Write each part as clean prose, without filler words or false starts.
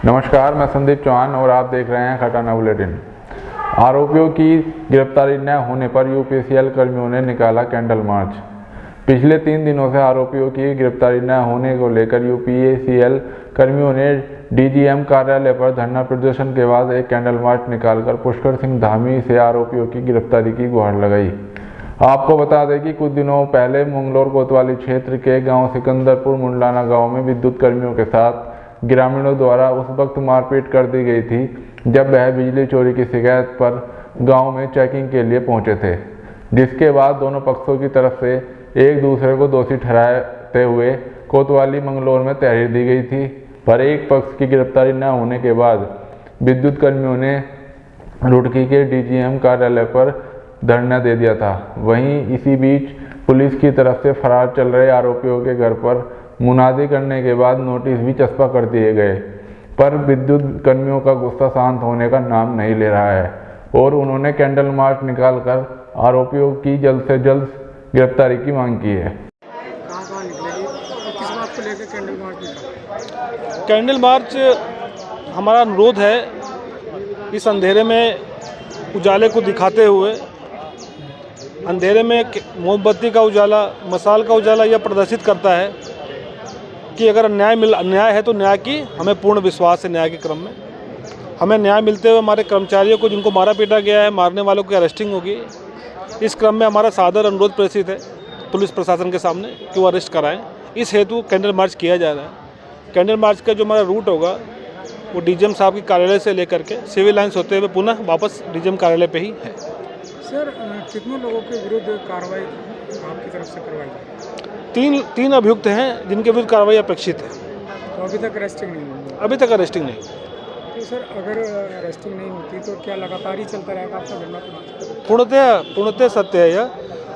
नमस्कार, मैं संदीप चौहान और आप देख रहे हैं खटाना बुलेटिन। आरोपियों की गिरफ्तारी न होने पर यूपीसीएल कर्मियों ने निकाला कैंडल मार्च। पिछले 3 दिनों से आरोपियों की गिरफ्तारी न होने को लेकर यूपीसीएल कर्मियों ने डीजीएम कार्यालय पर धरना प्रदर्शन के बाद एक कैंडल मार्च निकालकर पुष्कर सिंह धामी से आरोपियों की गिरफ्तारी की गुहार लगाई। आपको बता दें कि कुछ दिनों पहले मंगलौर कोतवाली क्षेत्र के गांव सिकंदरपुर मुंडलाना गांव में विद्युत कर्मियों के साथ ग्रामीणों द्वारा उस वक्त मारपीट कर दी गई थी जब वह बिजली चोरी की शिकायत पर गांव में चेकिंग के लिए पहुंचे थे, जिसके बाद दोनों पक्षों की तरफ से एक दूसरे को दोषी ठहराते हुए कोतवाली मंगलौर में तहरीर दी गई थी। पर एक पक्ष की गिरफ्तारी न होने के बाद विद्युत कर्मियों ने रुड़की के डीजीएम कार्यालय पर धरना दे दिया था। वहीं इसी बीच पुलिस की तरफ से फरार चल रहे आरोपियों के घर पर मुनादी करने के बाद नोटिस भी चस्पा कर दिए गए, पर विद्युत कर्मियों का गुस्सा शांत होने का नाम नहीं ले रहा है और उन्होंने कैंडल मार्च निकालकर आरोपियों की जल्द से जल्द गिरफ्तारी की मांग की है। किस बात को लेकर कैंडल मार्च निकाला? कैंडल मार्च हमारा अनुरोध है, इस अंधेरे में उजाले को दिखाते हुए, अंधेरे में मोमबत्ती का उजाला, मसाल का उजाला यह प्रदर्शित करता है कि अगर न्याय है तो न्याय की हमें पूर्ण विश्वास है। न्याय के क्रम में हमें न्याय मिलते हुए हमारे कर्मचारियों को जिनको मारा पीटा गया है, मारने वालों की अरेस्टिंग होगी। इस क्रम में हमारा सादर अनुरोध प्रेषित है पुलिस प्रशासन के सामने कि वो अरेस्ट कराएं। इस हेतु कैंडल मार्च किया जा रहा है। कैंडल मार्च का जो हमारा रूट होगा वो डीजीएम साहब के कार्यालय से लेकर के सिविल लाइन्स होते हुए पुनः वापस डीजीएम कार्यालय पे ही है। सर, कितने लोगों के विरुद्ध कार्रवाई आपकी तरफ से करवाई जाए? तीन अभियुक्त हैं जिनके विरुद्ध कार्रवाई अपेक्षित है। तो अभी तक अरेस्टिंग नहीं हुई? अभी तक अरेस्टिंग नहीं। तो सर, अगर अरेस्टिंग नहीं होती तो क्या लगातार ही चलता रहेगा आपका धरना? पूर्णतः सत्य है यह।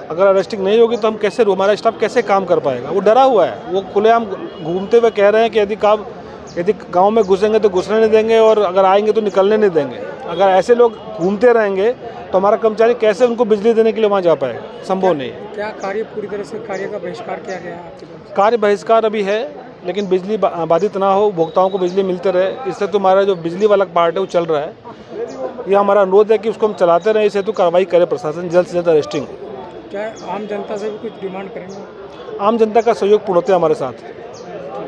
अगर अरेस्टिंग नहीं होगी तो हम कैसे, हमारा स्टाफ कैसे काम कर पाएगा? वो डरा हुआ है। वो खुलेआम घूमते हुए कह रहे हैं कि यदि गांव में घुसेंगे तो घुसने नहीं देंगे और अगर आएंगे तो निकलने नहीं देंगे। अगर ऐसे लोग घूमते रहेंगे तो हमारा कर्मचारी कैसे उनको बिजली देने के लिए वहाँ जा पाएगा? संभव नहीं है। क्या कार्य पूरी तरह से कार्य का बहिष्कार किया गया है आपके द्वारा? कार्य बहिष्कार अभी है, लेकिन बिजली बाधित ना हो, उपभोक्ताओं को बिजली मिलते रहे, इससे तो हमारा जो बिजली वाला पार्ट है वो चल रहा है। ये हमारा अनुरोध है कि उसको हम चलाते रहें। इस हेतु कार्रवाई करे प्रशासन, जल्द से जल्द अरेस्टिंग। क्या आम जनता से भी कुछ डिमांड करेंगे? आम जनता का सहयोग पूर्णतः हमारे साथ है।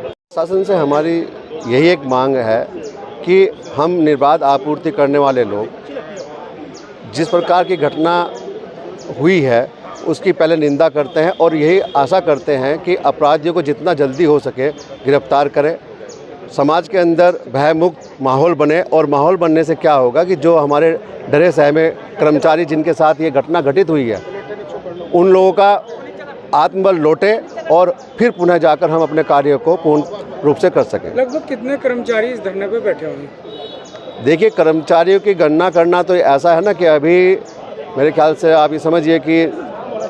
प्रशासन से हमारी यही एक मांग है कि हम निर्बाध आपूर्ति करने वाले लोग, जिस प्रकार की घटना हुई है उसकी पहले निंदा करते हैं और यही आशा करते हैं कि अपराधियों को जितना जल्दी हो सके गिरफ्तार करें। समाज के अंदर भयमुक्त माहौल बने और माहौल बनने से क्या होगा कि जो हमारे डरे सहमे कर्मचारी जिनके साथ ये घटना घटित हुई है उन लोगों का आत्मबल लौटे और फिर पुनः जाकर हम अपने कार्य को पूर्ण रूप से कर सकें। लगभग कितने कर्मचारी इस धरने पे बैठे होंगे? देखिए, कर्मचारियों की गणना करना तो ऐसा है ना कि अभी मेरे ख्याल से आप ये समझिए कि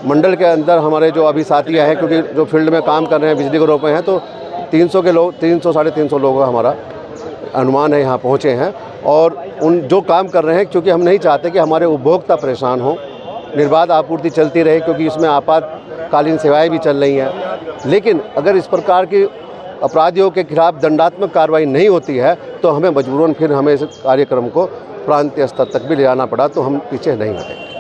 मंडल के अंदर हमारे जो अभी साथी हैं, क्योंकि जो फील्ड में काम कर रहे हैं बिजली ग्रुप में हैं, तो 300 के लोग, 300 साढ़े 300 लोग हमारा अनुमान है यहाँ पहुँचे हैं। और उन जो काम कर रहे हैं, क्योंकि हम नहीं चाहते कि हमारे उपभोक्ता परेशान हों, निर्बाध आपूर्ति चलती रहे, क्योंकि इसमें आपातकालीन सेवाएं भी चल रही हैं। लेकिन अगर इस प्रकार की अपराधियों के खिलाफ दंडात्मक कार्रवाई नहीं होती है तो हमें मजबूरन फिर हमें इस कार्यक्रम को प्रांतीय स्तर तक भी ले जाना पड़ा, तो हम पीछे नहीं हटेंगे।